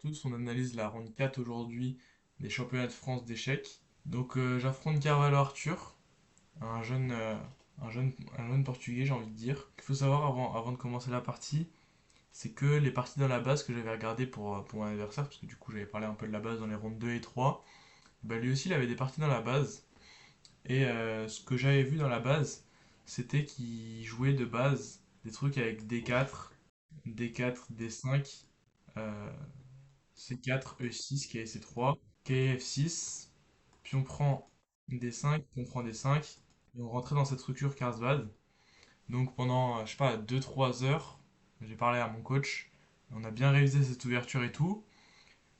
tous, on analyse la ronde 4 aujourd'hui des championnats de France d'échecs. Donc j'affronte Carvalho Arthur, un jeune, euh, un jeune portugais, j'ai envie de dire. Ce qu'il faut savoir avant de commencer la partie, c'est que les parties dans la base que j'avais regardées pour mon adversaire, parce que du coup j'avais parlé un peu de la base dans les rondes 2 et 3, bah, lui aussi il avait des parties dans la base. Et ce que j'avais vu dans la base, c'était qu'il jouait de base des trucs avec D4, D4, D5, euh, C4, E6, KS3, KF6, puis on prend D5, puis on prend D5, et on rentrait dans cette structure Carlsbad. Donc pendant, je sais pas, 2-3 heures, j'ai parlé à mon coach, on a bien révisé cette ouverture et tout.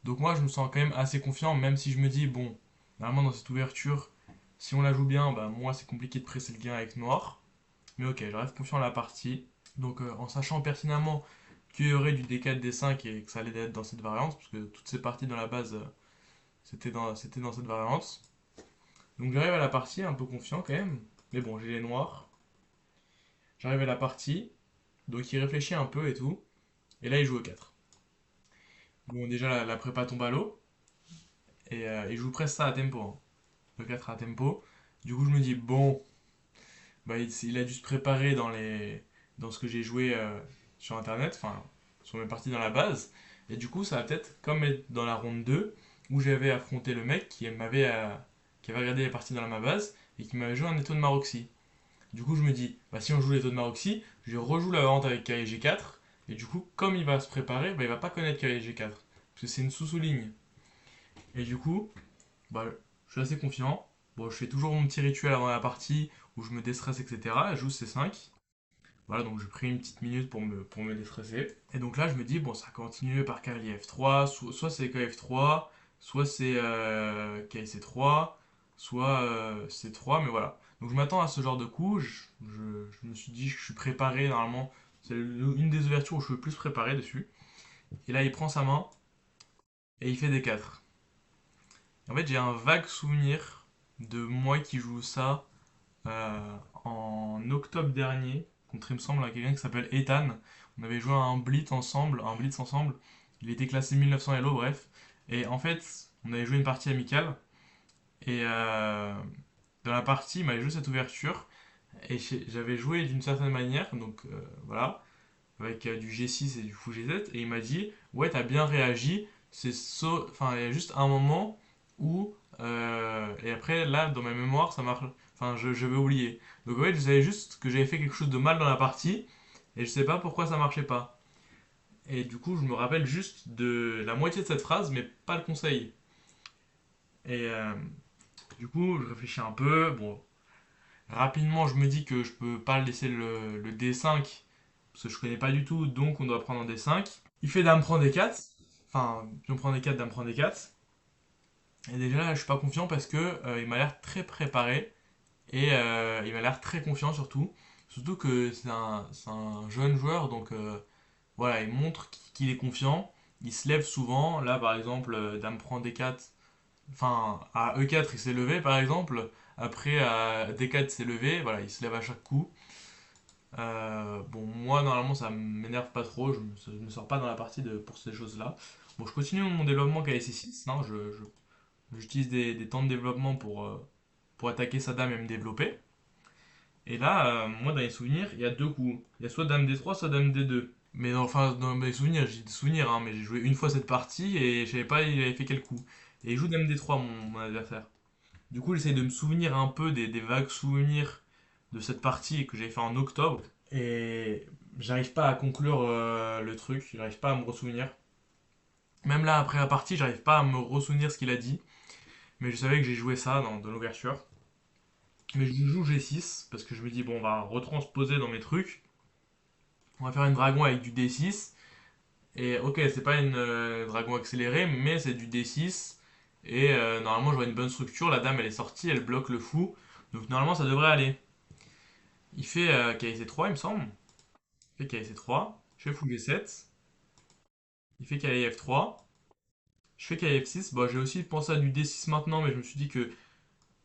Donc moi je me sens quand même assez confiant, même si je me dis, bon, normalement dans cette ouverture, si on la joue bien, bah moi c'est compliqué de presser le gain avec noir. Mais ok, je reste confiant à la partie. Donc en sachant pertinemment qu'il y aurait du D4, D5 et que ça allait être dans cette variante, parce que toutes ces parties dans la base, c'était dans cette variante. Donc j'arrive à la partie un peu confiant quand même. Mais bon, j'ai les noirs. J'arrive à la partie. Donc il réfléchit un peu et tout. Et là il joue au 4. Bon, déjà la prépa tombe à l'eau. Et il joue presque ça à tempo, hein. Le 4 à tempo. Du coup je me dis, bon, bah, il a dû se préparer dans ce que j'ai joué sur internet. Enfin, sur mes parties dans la base. Et du coup ça va peut-être comme être dans la ronde 2 où j'avais affronté le mec qui avait regardé les parties dans ma base et qui m'avait joué un étau de Maroxy. Du coup, je me dis, bah, si on joue les taux de Maroxy, je rejoue la variante avec cavalier G4. Et du coup, comme il va se préparer, bah, il va pas connaître cavalier G4. Parce que c'est une sous-ligne. Et du coup, bah, je suis assez confiant. Bon, je fais toujours mon petit rituel avant la partie où je me déstresse, etc. Je joue C5. Voilà, donc j'ai pris une petite minute pour me déstresser. Et donc là, je me dis, bon, ça continue par cavalier F3, soit c'est cavalier F3, soit c'est cavalier C3, soit C3, mais voilà. Donc je m'attends à ce genre de coup, je me suis dit que je suis préparé normalement, c'est une des ouvertures où je suis le plus préparé dessus. Et là, il prend sa main et il fait des 4. En fait, j'ai un vague souvenir de moi qui joue ça en octobre dernier, contre, il me semble, quelqu'un qui s'appelle Ethan. On avait joué un blitz ensemble. Il était classé 1900 Elo, bref. Et en fait, on avait joué une partie amicale. Et dans la partie, il m'avait joué cette ouverture. Et j'avais joué d'une certaine manière, donc voilà, avec du G6 et du fou G7. Et il m'a dit, ouais, t'as bien réagi. Enfin, il y a juste un moment où et après là dans ma mémoire ça marche, enfin je vais oublier. Donc en fait je savais juste que j'avais fait quelque chose de mal dans la partie et je sais pas pourquoi ça marchait pas. Et du coup je me rappelle juste de la moitié de cette phrase mais pas le conseil. Et du coup je réfléchis un peu, bon rapidement je me dis que je peux pas laisser le D5 parce que je connais pas du tout donc on doit prendre un D5. Il fait dame prend D4, enfin pion prend D4, dame prend D4. Et déjà là je suis pas confiant parce que il m'a l'air très préparé. Et il m'a l'air très confiant surtout. Surtout que c'est un jeune joueur, donc voilà, il montre qu'il est confiant. Il se lève souvent. Là, par exemple, Dame prend D4. Enfin, à E4, il s'est levé, par exemple. Après, à D4, il s'est levé. Voilà, il se lève à chaque coup. Bon, moi, normalement, ça m'énerve pas trop. Je me sors pas dans la partie pour ces choses-là. Bon, je continue mon développement KSC6. Hein, j'utilise des temps de développement pour attaquer sa dame et me développer. Et là, moi, dans les souvenirs, il y a deux coups. Il y a soit Dame D3, soit Dame D2. Mais enfin, dans mes souvenirs, j'ai des souvenirs, hein, mais j'ai joué une fois cette partie et je savais pas il avait fait quel coup. Et il joue Dame D3, mon adversaire. Du coup, j'essaie de me souvenir un peu des vagues souvenirs de cette partie que j'avais fait en octobre. Et j'arrive pas à conclure le truc, j'arrive pas à me ressouvenir. Même là, après la partie, j'arrive pas à me ressouvenir ce qu'il a dit. Mais je savais que j'ai joué ça dans l'ouverture. Mais je joue G6 parce que je me dis, bon, on va retransposer dans mes trucs. On va faire une dragon avec du D6. Et ok, c'est pas une dragon accélérée, mais c'est du D6. Et normalement, j'aurai une bonne structure. La dame, elle est sortie, elle bloque le fou. Donc normalement, ça devrait aller. Il fait KC3, il me semble. Il fait KC3. Je fais fou G7. Il fait KF3. Je fais KF6. Bon, j'ai aussi pensé à du D6 maintenant, mais je me suis dit que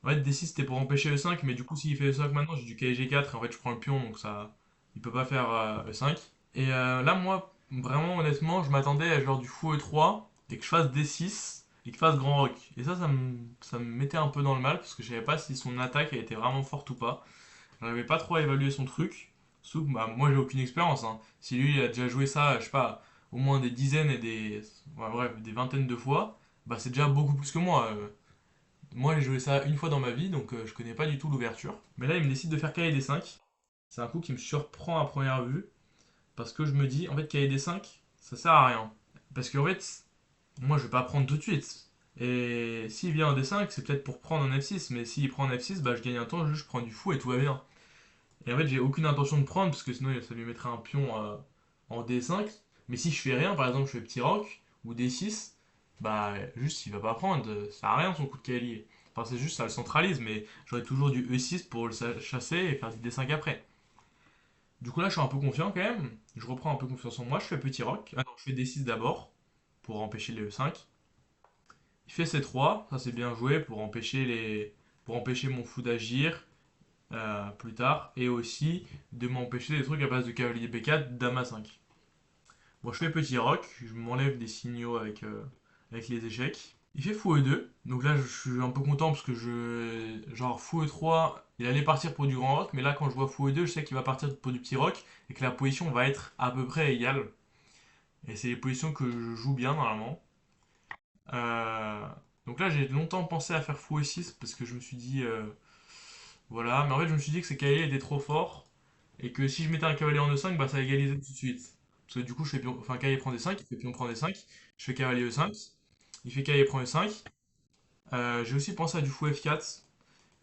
en fait, D6 c'était pour empêcher E5. Mais du coup, s'il fait E5 maintenant, j'ai du KG4. Et en fait, je prends le pion, donc ça. Il peut pas faire E5. Et là, moi, vraiment, honnêtement, je m'attendais à genre du fou E3 et que je fasse D6 et qu'il fasse grand rock. Et ça me mettait un peu dans le mal parce que je savais pas si son attaque elle était vraiment forte ou pas. J'arrivais pas trop à évaluer son truc. Surtout que bah, moi j'ai aucune expérience, hein. Si lui il a déjà joué ça, je sais pas, au moins des dizaines et des, ouais, bref, des vingtaines de fois, bah c'est déjà beaucoup plus que moi. Moi j'ai joué ça une fois dans ma vie, donc je connais pas du tout l'ouverture. Mais là il me décide de faire KD5. C'est un coup qui me surprend à première vue. Parce que je me dis, en fait, KD5, ça sert à rien. Parce qu'en fait, moi je vais pas prendre tout de suite. Et s'il vient en D5, c'est peut-être pour prendre un F6. Mais s'il prend un F6, bah je gagne un temps, je prends du fou et tout va bien. Et en fait, j'ai aucune intention de prendre parce que sinon ça lui mettrait un pion en D5. Mais si je fais rien, par exemple, je fais petit roc ou D6, bah juste il va pas prendre. Ça sert à rien son coup de cavalier. Enfin, c'est juste ça le centralise, mais j'aurais toujours du E6 pour le chasser et faire du D5 après. Du coup là, je suis un peu confiant quand même. Je reprends un peu confiance en moi. Je fais petit roc. Ah non, je fais D6 d'abord pour empêcher les E5. Il fait C3, ça c'est bien joué pour empêcher mon fou d'agir plus tard et aussi de m'empêcher des trucs à base de cavalier B4, dame A5. Bon, je fais petit roc, je m'enlève des signaux avec les échecs. Il fait fou E2, donc là je suis un peu content parce que genre fou E3, il allait partir pour du grand roc, mais là quand je vois fou E2, je sais qu'il va partir pour du petit roc et que la position va être à peu près égale. Et c'est les positions que je joue bien normalement. Euh, donc là j'ai longtemps pensé à faire fou E6 parce que je me suis dit voilà, mais en fait je me suis dit que ces cavaliers étaient trop forts et que si je mettais un cavalier en E5, bah ça égalisait tout de suite. Parce que du coup je fais pion, enfin cavalier prend D5, il fait pion prend D5, je fais cavalier E5, il fait cavalier prend E5. J'ai aussi pensé à du fou F4,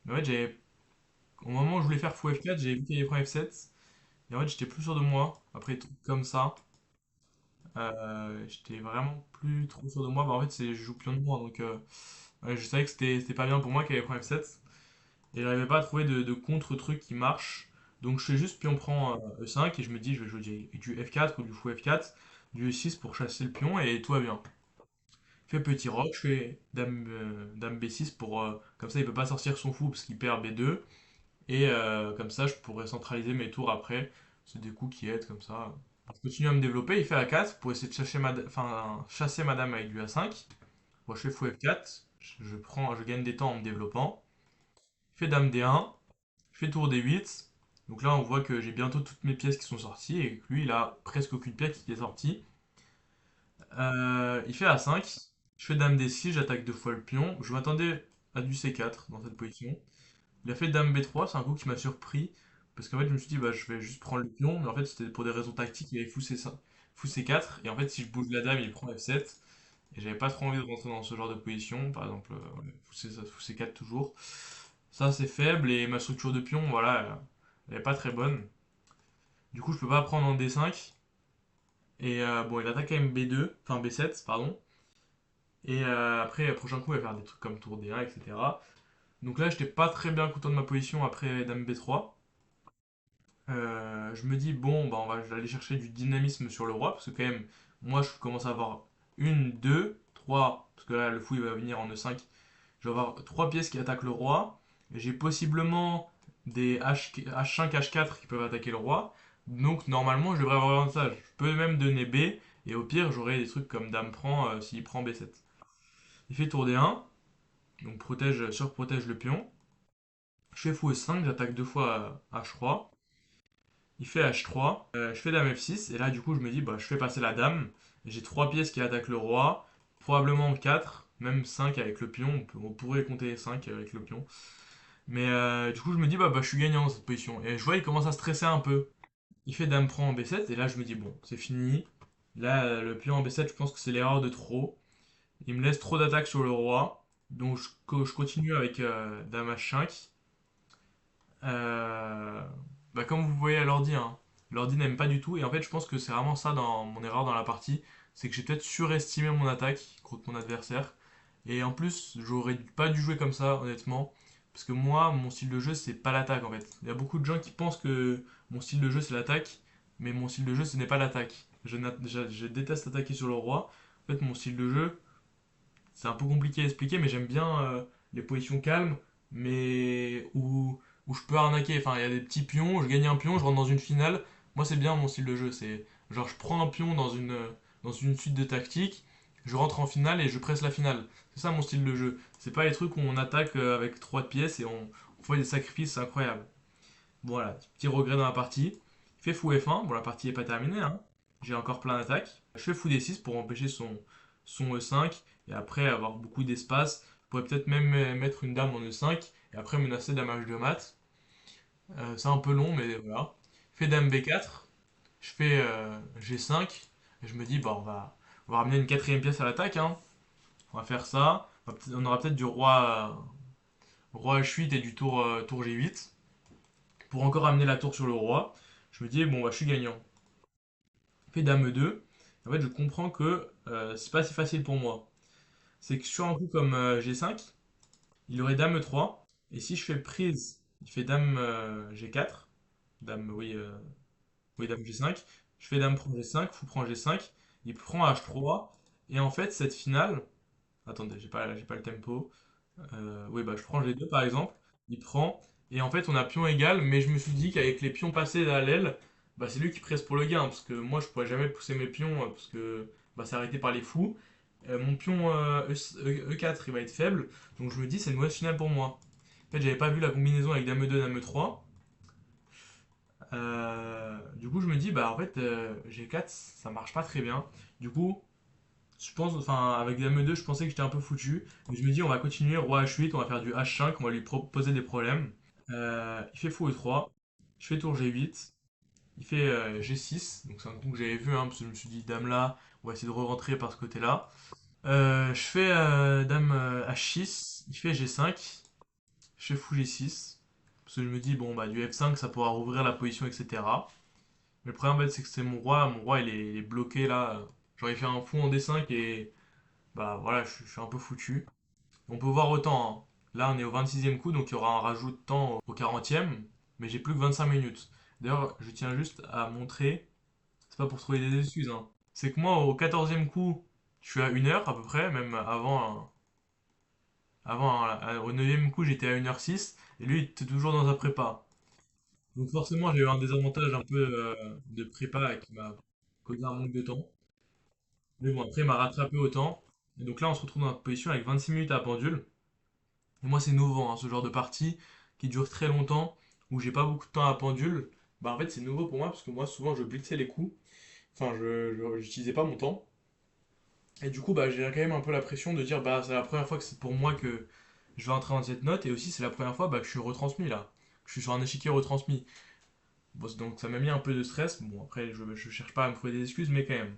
mais en fait au moment où je voulais faire fou F4, j'ai vu cavalier prend F7 et en fait j'étais plus sûr de moi après des trucs comme ça. J'étais vraiment plus trop sûr de moi. Bah, en fait je joue pion de moi donc ouais, je savais que c'était pas bien pour moi cavalier prend F7. Et j'arrivais pas à trouver de contre-truc qui marche. Donc je fais juste pion prend E5 et je me dis je vais jouer du F4 ou du fou F4, du E6 pour chasser le pion et tout va bien. Je fais petit roc, je fais dame B6 pour comme ça il peut pas sortir son fou parce qu'il perd B2 et comme ça je pourrais centraliser mes tours après. C'est des coups qui aident comme ça. Je continue à me développer, il fait A4 pour essayer de chasser ma dame avec du A5. Moi je fais fou F4, je gagne des temps en me développant. Je fais dame D1, je fais tour D8. Donc là, on voit que j'ai bientôt toutes mes pièces qui sont sorties et que lui, il a presque aucune pièce qui est sortie. Il fait A5. Je fais dame D6, j'attaque deux fois le pion. Je m'attendais à du C4 dans cette position. Il a fait dame B3, c'est un coup qui m'a surpris. Parce qu'en fait, je me suis dit, bah, je vais juste prendre le pion. Mais en fait, c'était pour des raisons tactiques. Il avait fou C4. Et en fait, si je bouge la dame, il prend F7. Et j'avais pas trop envie de rentrer dans ce genre de position. Par exemple, ouais, fou C4 toujours. Ça, c'est faible et ma structure de pion, voilà, elle est pas très bonne. Du coup, je peux pas prendre en D5. Et bon, il attaque quand même B2, enfin B7, pardon. Et après, prochain coup, il va faire des trucs comme tour D1, etc. Donc là, j'étais pas très bien content de ma position après Dame B3. Je me dis, bon, bah, je vais aller chercher du dynamisme sur le roi, parce que quand même, moi, je commence à avoir une, deux, trois, parce que là, le fou, il va venir en E5. Je vais avoir trois pièces qui attaquent le roi. J'ai possiblement des H5, H4 qui peuvent attaquer le roi. Donc normalement, je devrais avoir l'avantage. Je peux même donner B. Et au pire, j'aurai des trucs comme Dame prend s'il prend B7. Il fait tour D1. Donc surprotège le pion. Je fais fou E5, j'attaque deux fois H3. Il fait H3. Je fais Dame F6. Et là, du coup, je me dis, bah, je fais passer la Dame. J'ai trois pièces qui attaquent le roi. Probablement 4, même 5 avec le pion. On pourrait compter 5 avec le pion. Mais du coup, je me dis, bah, je suis gagnant dans cette position. Et je vois, il commence à stresser un peu. Il fait dame prend en B7, et là, je me dis, bon, c'est fini. Là, le pion en B7, je pense que c'est l'erreur de trop. Il me laisse trop d'attaques sur le roi. Donc, je continue avec dame H5. Euh, comme vous voyez à l'ordi, hein, l'ordi n'aime pas du tout. Et en fait, je pense que c'est vraiment ça dans mon erreur dans la partie. C'est que j'ai peut-être surestimé mon attaque contre mon adversaire. Et en plus, j'aurais pas dû jouer comme ça, honnêtement. Parce que moi, mon style de jeu, c'est pas l'attaque en fait. Il y a beaucoup de gens qui pensent que mon style de jeu, c'est l'attaque. Mais mon style de jeu, ce n'est pas l'attaque. Je déteste attaquer sur le roi. En fait, mon style de jeu, c'est un peu compliqué à expliquer, mais j'aime bien les positions calmes, mais où je peux arnaquer. Enfin, il y a des petits pions, je gagne un pion, je rentre dans une finale. Moi, c'est bien mon style de jeu. C'est genre, je prends un pion dans une suite de tactiques. je rentre en finale et je presse la finale. C'est ça mon style de jeu. C'est pas les trucs où on attaque avec 3 de pièces et on fait des sacrifices incroyables. Bon, voilà, petit regret dans la partie. Il fait fou F1, bon la partie est pas terminée, hein. J'ai encore plein d'attaques. Je fais fou D6 pour empêcher son E5 et après avoir beaucoup d'espace. Je pourrais peut-être même mettre une dame en E5 et après menacer dame H2 mat. C'est un peu long, mais voilà. Je fais dame B4, je fais G5 et je me dis, bah, on va ramener une quatrième pièce à l'attaque, hein. On va faire ça. On aura peut-être du roi H8 et du tour G8 pour encore amener la tour sur le roi. Je me dis, bon, bah, je suis gagnant. Fait dame 2. En fait, je comprends que c'est pas si facile pour moi. C'est que sur un coup comme G5, il aurait dame 3. Et si je fais prise, il fait dame G4. Dame, oui, oui, dame G5. Je fais dame prend G5, fou prend G5. Il prend H3. Et en fait, cette finale. Attendez, j'ai pas le tempo. Oui, bah, je prends G2 par exemple. Il prend. Et en fait, on a pion égal. Mais je me suis dit qu'avec les pions passés à l'aile, bah, c'est lui qui presse pour le gain. Parce que moi, je pourrais jamais pousser mes pions. Parce que bah, c'est arrêté par les fous. Mon pion E4, il va être faible. Donc je me dis, c'est une mauvaise finale pour moi. En fait, j'avais pas vu la combinaison avec dame E2, dame E3. Du coup, je me dis, bah en fait, G4, ça marche pas très bien. Du coup, je pense, enfin, avec Dame 2, je pensais que j'étais un peu foutu. Mais je me dis, on va continuer, roi H8, on va faire du H5, on va lui poser des problèmes. Il fait fou E3, je fais tour G8, il fait G6, donc c'est un coup que j'avais vu, hein, parce que je me suis dit, Dame là, on va essayer de re-rentrer par ce côté-là. Je fais Dame H6, il fait G5, je fais fou G6, parce que je me dis, bon, bah, du F5, ça pourra rouvrir la position, etc. Mais le problème, en fait, c'est que c'est mon roi il est bloqué là. J'aurais fait un fou en D5 et bah voilà, je suis un peu foutu. On peut voir autant, hein. Là, on est au 26e coup, donc il y aura un rajout de temps au 40e, mais j'ai plus que 25 minutes. D'ailleurs, je tiens juste à montrer, c'est pas pour trouver des excuses, hein. C'est que moi, au 14e coup, je suis à 1 heure à peu près, même au 9e coup, j'étais à 1h06, et lui, il était toujours dans sa prépa. Donc forcément, j'ai eu un désavantage un peu de prépa qui m'a causé un manque de temps. Mais bon, après, il m'a rattrapé au temps. Et donc là, on se retrouve dans notre position avec 26 minutes à pendule. Et moi, c'est nouveau, hein, ce genre de partie qui dure très longtemps, où j'ai pas beaucoup de temps à pendule. Bah, en fait, c'est nouveau pour moi, parce que moi, souvent, je blitzais les coups. Enfin, j'utilisais pas mon temps. Et du coup, bah, j'ai quand même un peu la pression de dire, bah, c'est la première fois que c'est pour moi que je vais entrer dans cette note. Et aussi, c'est la première fois bah, que je suis retransmis là. Que je suis sur un échiquier retransmis. Bon, donc, ça m'a mis un peu de stress. Bon, après, je cherche pas à me trouver des excuses, mais quand même,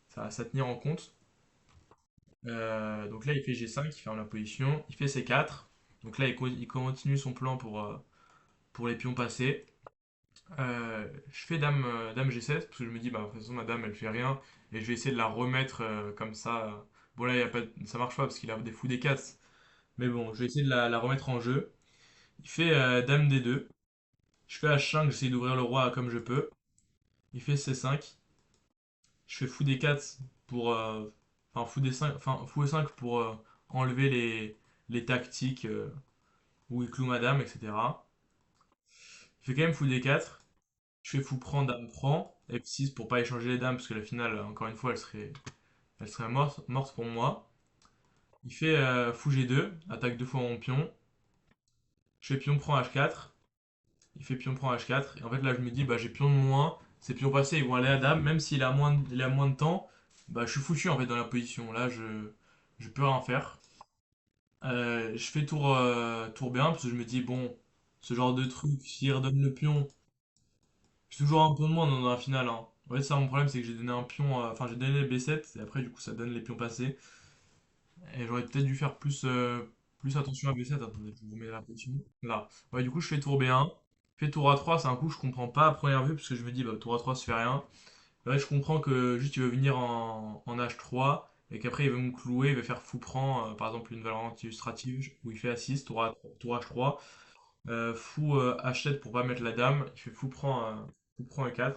ça tenir en compte. Donc là, il fait G5, il ferme la position. Il fait C4. Donc là, il continue son plan pour les pions passés. Je fais dame G7 parce que je me dis, bah, de toute façon, ma dame elle fait rien et je vais essayer de la remettre comme ça. Bon, là, y a pas, ça marche pas parce qu'il a des fous des 4. Mais bon, je vais essayer de la remettre en jeu. Il fait dame D2. Je fais H5, j'essaie d'ouvrir le roi comme je peux. Il fait C5. Je fais fou D4 pour. Enfin, fou D5, enfin, fou E5 pour enlever les tactiques où il cloue ma dame, etc. Il fait quand même fou D4. Je fais fou prend, dame prend, F6 pour pas échanger les dames, parce que la finale, encore une fois, elle serait morte pour moi. Il fait fou G2, attaque deux fois mon pion. Je fais pion prend H4, il fait pion prend H4, et en fait là je me dis, bah j'ai pion de moins, ces pions passés ils vont aller à dame, même s'il a moins de temps, bah je suis foutu en fait dans la position. Là je peux rien faire. Je fais tour B1, parce que je me dis, bon, ce genre de truc, s'il redonne le pion, j'ai toujours un peu de moins dans la finale, hein. Ouais, ça, mon problème, c'est que j'ai donné un pion. Enfin, j'ai donné B7, et après, du coup, ça donne les pions passés. Et j'aurais peut-être dû faire plus attention à B7. Attendez, je vous mets la position. Là. Ouais, du coup, je fais tour B1. Je fais tour A3, c'est un coup que je comprends pas à première vue, parce que je me dis, bah, tour A3, ça fait rien. Ouais, je comprends que juste, il veut venir en H3, et qu'après, il veut me clouer, il veut faire fou prend, par exemple, une variante illustrative, où il fait A6, tour H3. Fou H7 pour pas mettre la dame. Il fait fou prend E4.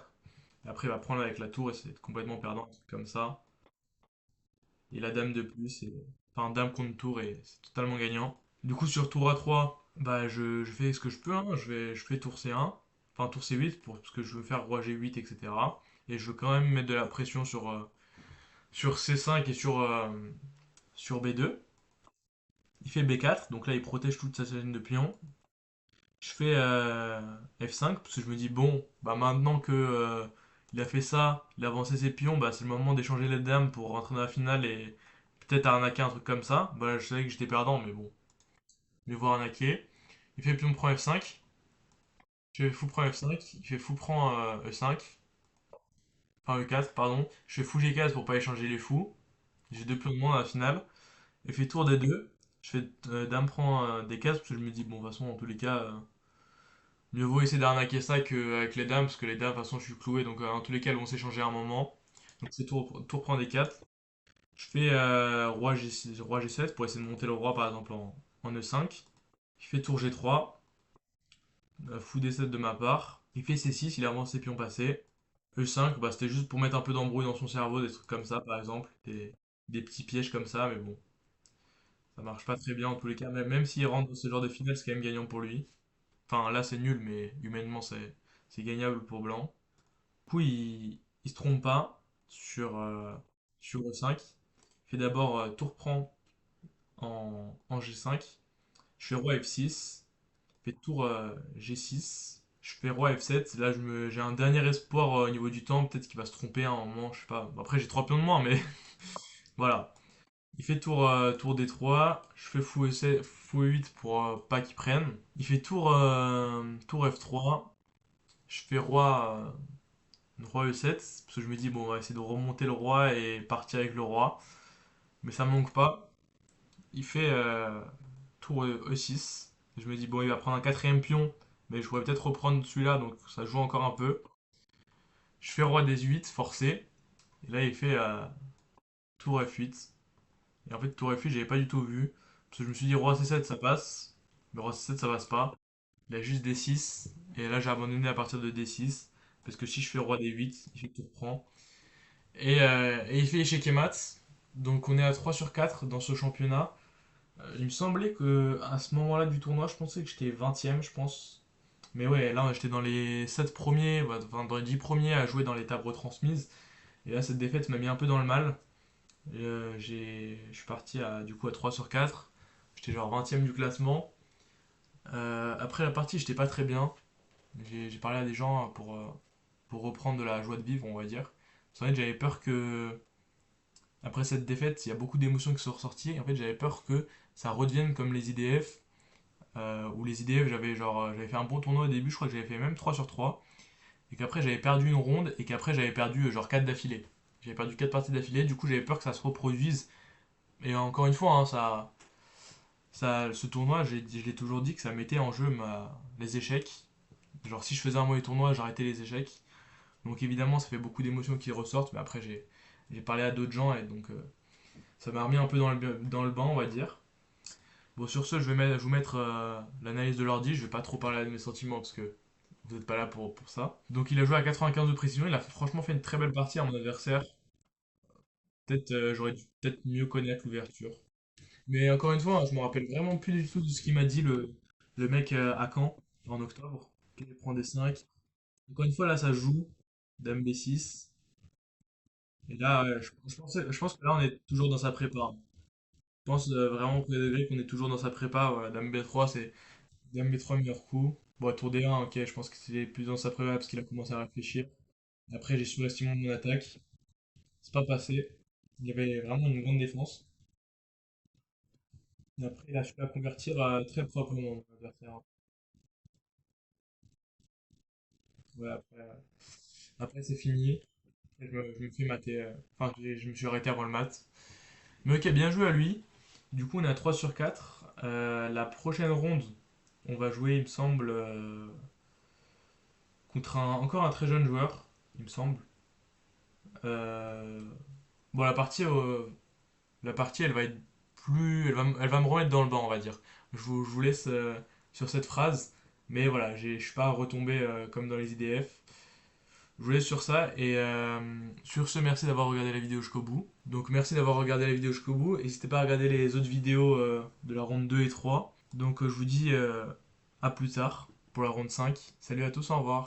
Et après, il va prendre avec la tour et c'est complètement perdant, un truc comme ça. Et la dame de plus, enfin, dame contre tour et c'est totalement gagnant. Du coup, sur tour A3, bah, je fais ce que je peux, hein. Je fais tour C1, enfin tour C8, parce que je veux faire roi G8, etc. Et je veux quand même mettre de la pression sur C5 et sur B2. Il fait B4, donc là il protège toute sa chaîne de pions. Je fais F5 parce que je me dis bon, bah maintenant que il a fait ça, il a avancé ses pions, bah c'est le moment d'échanger les dames pour rentrer dans la finale et peut-être arnaquer un truc comme ça. Bah je savais que j'étais perdant, mais bon, mais voir arnaquer. Il fait pion prend F5, je fais fou prend F5, il fait fou prend E5, enfin E4 pardon. Je fais fou G4 pour pas échanger les fous. J'ai deux pions de moins dans la finale. Il fait tour D2, je fais dame prend D4 parce que je me dis bon de toute façon en tous les cas mieux vaut essayer d'arnaquer ça qu'avec les dames, parce que les dames, de toute façon, je suis cloué, donc en tous les cas, elles vont s'échanger à un moment. Donc c'est tour prend des 4. Je fais roi G7 pour essayer de monter le roi, par exemple, en E5. Il fait tour G3, fou D7 de ma part. Il fait C6, il avance ses pions passés. E5, bah, c'était juste pour mettre un peu d'embrouille dans son cerveau, des trucs comme ça, par exemple. Des petits pièges comme ça, mais bon, ça marche pas très bien en tous les cas. Même s'il rentre dans ce genre de finale, c'est quand même gagnant pour lui. Enfin, là, c'est nul, mais humainement, c'est gagnable pour Blanc. Coup, il se trompe pas sur E5. Il fait d'abord tour prend en G5. Je fais roi F6. Je fais tour G6. Je fais roi F7. Là, j'ai un dernier espoir au niveau du temps. Peut-être qu'il va se tromper à un moment, je sais pas. Bon, après, j'ai 3 pions de moins, mais voilà. Il fait tour D3. Je fais fou E8 pour pas qu'il prenne. Il fait tour F3. Je fais roi E7, parce que je me dis, bon, on va essayer de remonter le roi et partir avec le roi. Mais ça me manque pas. Il fait tour E6. Je me dis, bon, il va prendre un quatrième pion, mais je pourrais peut-être reprendre celui-là, donc ça joue encore un peu. Je fais roi D8, forcé. Et là, il fait tour F8. Et en fait, tour F8, j'avais pas du tout vu. Parce que je me suis dit, roi C7, ça passe. Mais roi C7, ça passe pas. Il a juste D6. Et là, j'ai abandonné à partir de D6. Parce que si je fais roi D8, il fait tour prend. Et il fait échec et mat. Donc on est à 3 sur 4 dans ce championnat. Il me semblait que à ce moment-là du tournoi, je pensais que j'étais 20e, je pense. Mais ouais, là j'étais dans les 7 premiers, enfin dans les 10 premiers à jouer dans les tables retransmises. Et là cette défaite m'a mis un peu dans le mal. Je suis parti du coup à 3 sur 4. J'étais genre 20e du classement. Après la partie, j'étais pas très bien. J'ai parlé à des gens pour reprendre de la joie de vivre, on va dire. En fait, j'avais peur que après cette défaite, il y a beaucoup d'émotions qui sont ressorties. Et en fait, j'avais peur que ça redevienne comme les IDF. Où les IDF, j'avais fait un bon tournoi au début, je crois que j'avais fait même 3 sur 3. Et qu'après, j'avais perdu une ronde. Et qu'après, j'avais perdu genre 4 d'affilée. J'avais perdu 4 parties d'affilée. Du coup, j'avais peur que ça se reproduise. Et encore une fois, hein, ce tournoi, je l'ai toujours dit que ça mettait en jeu les échecs. Genre, si je faisais un mauvais tournoi, j'arrêtais les échecs. Donc évidemment, ça fait beaucoup d'émotions qui ressortent. Mais après, j'ai parlé à d'autres gens. Et donc, ça m'a remis un peu dans le bain, on va dire. Bon, sur ce, je vais vous mettre l'analyse de l'ordi. Je vais pas trop parler de mes sentiments parce que vous n'êtes pas là pour ça. Donc, il a joué à 95 de précision. Il a franchement fait une très belle partie à mon adversaire. Peut-être j'aurais dû peut-être mieux connaître l'ouverture. Mais encore une fois, hein, je me rappelle vraiment plus du tout de ce qu'il m'a dit le mec à Caen en octobre. Il prend des 5. Encore une fois, là, ça joue. Dame B6. Et là, je pense que là, on est toujours dans sa prépa, hein. Je pense vraiment au premier degré qu'on est toujours dans sa prépa. Voilà, Dame B3, c'est Dame B3, meilleur coup. Bon, tour D1, ok, je pense que c'est plus dans sa prépa parce qu'il a commencé à réfléchir. Après, j'ai surestimé mon attaque. C'est pas passé. Il y avait vraiment une grande défense. Et après, il a su la convertir très proprement, mon adversaire. Ouais, après c'est fini. Je me fais mater. Enfin, je me suis arrêté avant le mat. Mais ok, bien joué à lui. Du coup, on est à 3 sur 4. La prochaine ronde, on va jouer, il me semble, contre encore un très jeune joueur, il me semble. Euh, Bon, la partie, elle va être elle va me remettre dans le banc, on va dire. Je vous laisse sur cette phrase. Mais voilà, je suis pas retombé comme dans les IDF. Je vous laisse sur ça. Et sur ce, merci d'avoir regardé la vidéo jusqu'au bout. Donc merci d'avoir regardé la vidéo jusqu'au bout. N'hésitez pas à regarder les autres vidéos de la ronde 2 et 3. Donc je vous dis à plus tard pour la ronde 5. Salut à tous, au revoir.